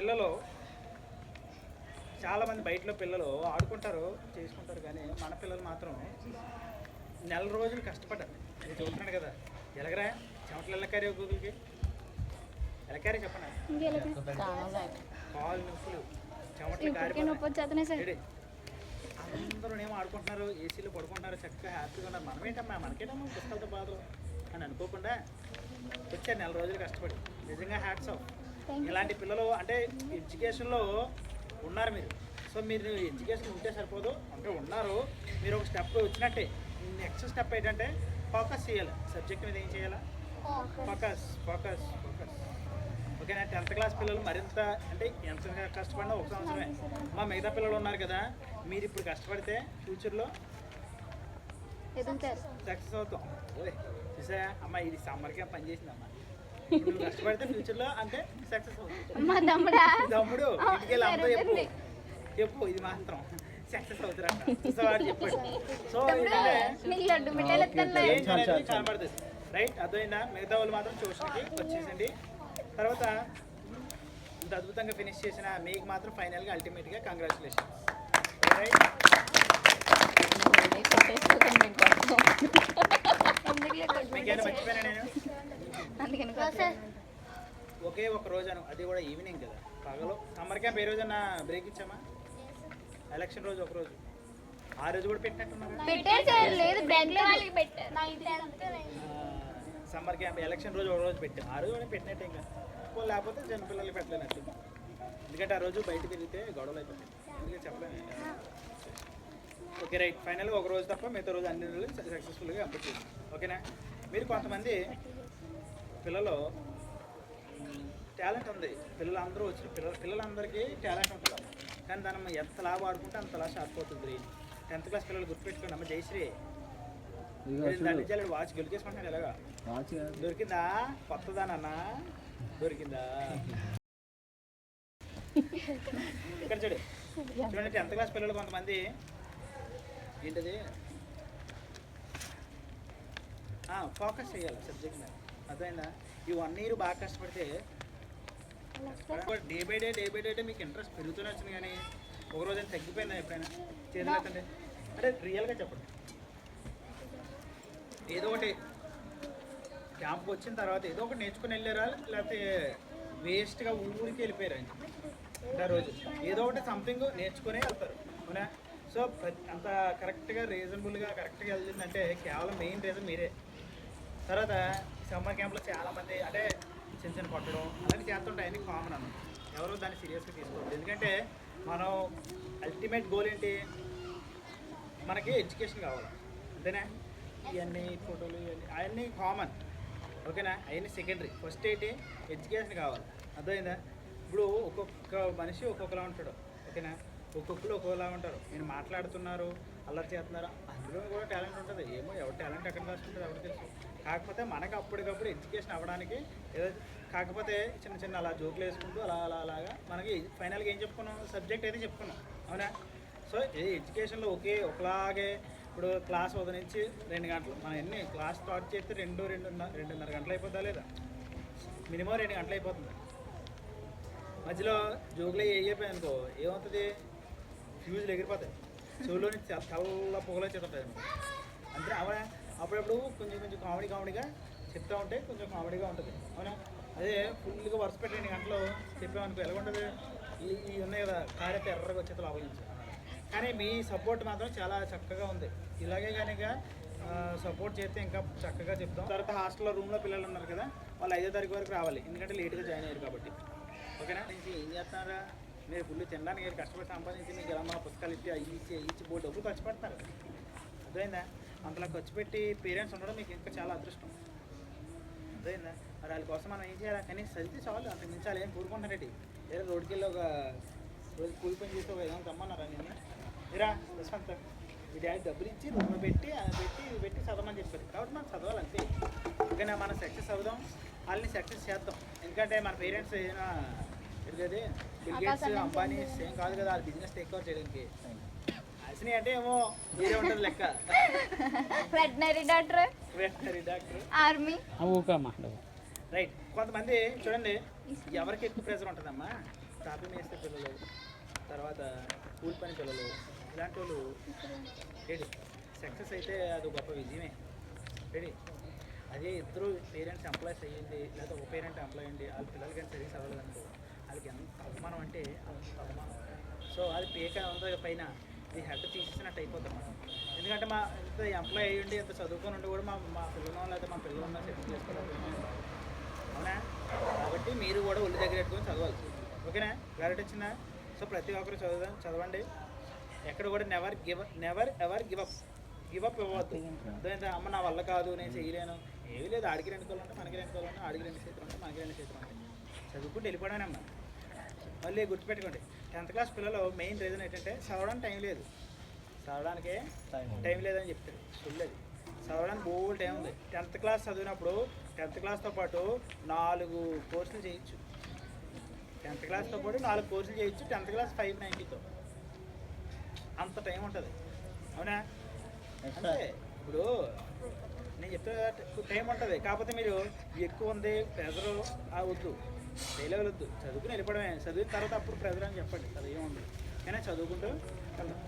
పిల్లలు చాలామంది బయటలో పిల్లలు ఆడుకుంటారు చేసుకుంటారు, కానీ మన పిల్లలు మాత్రం నెల రోజులు కష్టపడ్డారు. నేను చూస్తున్నాను కదా, ఎలాగరా చెమటలు ఎల్లకారే గూగుల్కి ఎలకారే చెప్పండి. కాళ్ళు నొప్పులు, చెమటలు కారి అందరూ ఏమో ఆడుకుంటున్నారు, ఏసీలో పడుకుంటున్నారు, చక్కగా హ్యాపీగా ఉన్నారు. మనమేంటమ్మా మనకేటమ్మా పుస్తకాలతో బాధలు అని అనుకోకుండా వచ్చారు నెల రోజులు కష్టపడి. నిజంగా హ్యాట్స్ ఆఫ్. ఇలాంటి పిల్లలు అంటే ఎడ్యుకేషన్లో ఉన్నారు మీరు. సో మీరు ఎడ్యుకేషన్ ఉంటే సరిపోదు, అంటే ఉన్నారు మీరు, ఒక స్టెప్ వచ్చినట్టే. నెక్స్ట్ స్టెప్ ఏంటంటే ఫోకస్ చేయాలి, సబ్జెక్ట్ మీద ఏం చేయాలా, ఫోకస్ ఫోకస్ ఫోకస్. ఓకేనా? 10th క్లాస్ పిల్లలు మరింత అంటే ఎంత కష్టపడినా ఒక సంవత్సరమే. మా మిగతా పిల్లలు ఉన్నారు కదా, మీరు ఇప్పుడు కష్టపడితే ఫ్యూచర్లో సక్సెస్ అవుతాం. ఓకే చూసా అమ్మ, ఇది సమ్మర్ క్యాంప్ పనిచేసింది అమ్మ. ఇప్పుడు కష్టపడితే ఫ్యూచర్లో అంటే సక్సెస్ అవుతుంది. తమ్ముడు ఇంటికి వెళ్ళి అమ్మతో చెప్పు చెప్పు ఇది మాత్రం సక్సెస్ అవుతారంట. వాడు చెప్పాడు. సో ఏంటంటే కనబడుతుంది, రైట్? అర్థమైందా? మిగతా వాళ్ళు మాత్రం ట్యూషన్కి వచ్చేసండి. తర్వాత ఇంత అద్భుతంగా ఫినిష్ చేసిన మీకు మాత్రం ఫైనల్గా అల్టిమేట్గా కంగ్రాచులేషన్స్. రైట్? మీకేమైనా మర్చిపోయినా నేను? ఒకే ఒక రోజు, అది కూడా ఈవినింగ్ కదా, పగలు. సమ్మర్ క్యాంప్ ఏ రోజన్నా బ్రేక్ ఇచ్చామా? ఎలక్షన్ రోజు ఒక రోజు, ఆ రోజు కూడా పెట్టినట్టున్నారు. సమ్మర్ క్యాంప్ ఎలక్షన్ రోజు ఒక రోజు పెట్టాం, ఆ రోజు కూడా పెట్టినట్టే. ఇంకా లేకపోతే చిన్నపిల్లలకి పెట్టలేనట్టు, ఎందుకంటే ఆ రోజు బయట తిరిగితే గొడవలు అయిపోతాయి, అందుకే చెప్పలేను. Okay right. ఫైనల్గా ఒక రోజు తప్ప మిగతా రోజు అన్ని రోజులు సక్సెస్ఫుల్గా కంప్లీట్ చేసాం. ఓకేనా? మీరు కొంతమంది పిల్లలు టాలెంట్ ఉంది, పిల్లలందరూ వచ్చిన పిల్లలందరికీ టాలెంట్ ఉంటుంది, కానీ దాన్ని ఎంతలా వాడుకుంటే అంతలా షార్ప్ అవుతుంది. 10th క్లాస్ పిల్లలు గుర్తుపెట్టుకోండి అమ్మ. జయశ్రీ వాచ్ గెలికేసుకుంటున్నాను. ఎలాగా దొరికిందా? కొత్తదానన్నా దొరికిందా? ఇక్కడ చూడండి 10th క్లాస్ పిల్లలు కొంతమంది ఏంటది ఫోకస్ చేయాలి సబ్జెక్ట్ మీద. అర్థమైందా? ఈ 1 year బాగా కష్టపడితే డే బై డే మీకు ఇంట్రెస్ట్ పెరుగుతూనే వచ్చింది, కానీ ఒక రోజు అయినా తగ్గిపోయిందా ఎప్పుడైనా? చేతులేదండి అంటే రియల్గా చెప్పండి. ఏదో ఒకటి క్యాంప్కి వచ్చిన తర్వాత ఏదో ఒకటి నేర్చుకుని వెళ్ళారా, లేకపోతే వేస్ట్గా ఊరికి వెళ్ళిపోయారా? అంటే రోజు ఏదో ఒకటి సంథింగ్ నేర్చుకునే వెళ్తారు, అవునా? సో అంత కరెక్ట్గా రీజనబుల్గా కరెక్ట్గా వెళ్తుందంటే కేవలం మెయిన్ రీజన్ మీరే. తర్వాత సమ్మర్ క్యాంప్లో చాలామంది అంటే చిన్న చిన్న కొట్టడం అలాంటి చేస్తుంటాయి, అన్నీ కామన్ అన్న. ఎవరో దాన్ని సీరియస్గా తీసుకోవద్దు, ఎందుకంటే మనం అల్టిమేట్ గోల్ ఏంటి? మనకి ఎడ్యుకేషన్ కావాలి, అంతేనా? ఇవన్నీ ఫోటోలు ఇవన్నీ అవన్నీ కామన్, ఓకేనా? అవన్నీ సెకండరీ. ఫస్ట్ ఏంటి? ఎడ్యుకేషన్ కావాలి. అర్థమైందా? ఇప్పుడు ఒక్కొక్క మనిషి ఒక్కొక్కలా ఉంటాడు, ఓకేనా? ఒక్కొక్కరు ఒక్కొక్కలా ఉంటారు. నేను మాట్లాడుతున్నారు, అల్లరి చేస్తున్నారు, అందులో కూడా టాలెంట్ ఉంటుంది. ఏమో ఎవరి టాలెంట్ ఎక్కడ రాసుకుంటుంది ఎవరు తెలుసు. కాకపోతే మనకు అప్పటికప్పుడు ఎడ్యుకేషన్ అవ్వడానికి ఏదో, కాకపోతే చిన్న చిన్న అలా జోకులు వేసుకుంటూ అలాగా మనకి ఫైనల్గా ఏం చెప్పుకున్నాం? సబ్జెక్ట్ అయితే చెప్పుకున్నాం, అవునా? సో ఎడ్యుకేషన్లో ఒకలాగే ఇప్పుడు క్లాస్ నుంచి 2 గంటలు, మనం ఎన్ని క్లాస్ స్టార్ట్ చేస్తే 2-2.5 గంటలు అయిపోతుందా లేదా? మినిమం 2 గంటలు అయిపోతుంది. మధ్యలో జోకులు అయిపోయాయి అనుకో ఏమవుతుంది? ఫ్యూజులు ఎగిరిపోతాయి, చెవులోని చల్ల పొగలో చెప్తాయి అంటే. అవునా? అప్పుడప్పుడు కొంచెం కామెడీగా చెప్తూ ఉంటే కొంచెం కామెడీగా ఉంటుంది, అవునా? అదే ఫుల్గా వరుస పెట్టి 2 గంటలు చెప్పామనుకో ఎలా ఉంటుంది? ఇవి ఉన్నాయి కదా, కారైతే ఎర్రగా వచ్చేది లోపల నుంచి. కానీ మీ సపోర్ట్ మాత్రం చాలా చక్కగా ఉంది. ఇలాగే కనుక సపోర్ట్ చేస్తే ఇంకా చక్కగా చెప్తాం. తర్వాత హాస్టల్లో రూమ్లో పిల్లలు ఉన్నారు కదా, వాళ్ళు 5వ తారీఖు వరకు రావాలి, ఎందుకంటే లేట్గా జాయిన్ అయ్యారు కాబట్టి, ఓకేనా? నుంచి ఏం చేస్తున్నారా? మీరు ఫుల్ తినడానికి కష్టపడి సంపాదించి మీకు ఎలా మా పుస్తకాలు ఇచ్చి బోర్డు డబ్బులు ఖర్చు పెడతారు, అర్థమైందా? అంతలా ఖర్చు పెట్టి పేరెంట్స్ ఉండడం మీకు ఇంకా చాలా అదృష్టం, అర్థమైందా? మరి వాళ్ళ కోసం మనం ఏం చేయాలి? కానీ చదివితే చాలు, అంత మించాలి ఏం కోరుకుంటారండి? ఏదో రోడ్డుకి వెళ్ళి ఒక రోజు కూలి పని చేసి ఒక ఏదైనా తెమ్మన్నారా? నేను మీరా ప్రశాంత్ మీ డాడీ డబ్బులు ఇచ్చి రూమ్ పెట్టి పెట్టి చదవమని చెప్పారు, కాబట్టి మనం చదవాలి అంతే. ఓకేనా? మనం సక్సెస్ అవుదాం, వాళ్ళని సక్సెస్ చేద్దాం. ఎందుకంటే మన పేరెంట్స్ ఏదైనా ఎదుగుతుంది, బిల్ గేట్స్ అంబానీస్ ఏం కాదు కదా, వాళ్ళ బిజినెస్ టేక్ ఓవర్ చేయడానికి. అసలు అంటే ఏమో వేరే ఉంటుంది లెక్క. Veterinary doctor, army, right. కొంతమంది చూడండి, ఎవరికి ఎక్కువ ప్రెజర్ ఉంటుందమ్మా? తాపీ మేస్తే పిల్లలు, తర్వాత కూలి పని పిల్లలు, ఇలాంటి వాళ్ళు రెడీ సక్సెస్ అయితే అది గొప్ప విజయమే. రెడీ అదే ఇద్దరు పేరెంట్స్ ఎంప్లాయీస్ అయ్యింది, లేదా ఒక పేరెంట్ ఎంప్లాయ్ అయ్యింది, వాళ్ళ పిల్లలకి కానీ సరిగ్గా చదవలేదనుకో వాళ్ళకి ఎంత అవమానం అంటే అంత అవమానం. సో అది పేక ఉందో పైన ఇది హెడ్ తీసేసినట్టు అయిపోతాం మనం. ఎందుకంటే మా ఇంత ఎంప్లాయ్ అయ్యి ఉండి ఎంత చదువుకొని ఉండి కూడా మా పిల్లలు లేదా మా పిల్లలు ఉన్న సెటిల్ చేసుకోవడం అవునా. కాబట్టి మీరు కూడా ఒళ్ళు దగ్గర పెట్టుకొని చదవాలి. ఓకేనా, క్లారిటీ వచ్చిందా? సో ప్రతి ఒక్కరు చదవండి. ఎక్కడ కూడా నెవర్ ఎవర్ గివ్ అప్ ఇవ్వద్దు. అర్థమైందా? అమ్మ నా వల్ల కాదు, నేను చేయలేను, ఏమీ లేదు. ఆడికి 2 కోళ్ళు ఉంటే మనకి 2 కోళ్ళు ఉంటాయి, ఆడికి 2 చేతులు ఉంటాయి, మనకి 2 చేతులు ఉంటాయి. చదువుకుంటూ వెళ్ళిపోవడానే అమ్మ. మళ్ళీ గుర్తుపెట్టుకోండి, 10th క్లాస్ పిల్లలు మెయిన్ రీజన్ ఏంటంటే చదవడానికి టైం లేదు. చదవడానికే టైం లేదని చెప్తాడు చూడలేదు. చదవడానికి బోల్ టైం ఉంది. 10th క్లాస్ చదివినప్పుడు 10th క్లాస్తో పాటు 4 కోర్సులు చేయొచ్చు. 10th క్లాస్తో పాటు 4 కోర్సులు చేయొచ్చు. 10th క్లాస్ 590తో అంత టైం ఉంటుంది. అవునా? అంటే ఇప్పుడు నేను చెప్తే టైం ఉంటుంది, కాకపోతే మీరు ఎక్కువ ఉంది ప్రెజరు వద్దు, డైలీ వద్దు, చదువుకుని వెళ్ళిపోవడమే. చదివిన తర్వాత అప్పుడు ప్రెజర్ అని చెప్పండి, అది ఏముంది. కానీ చదువుకుంటూ వెళ్దాం.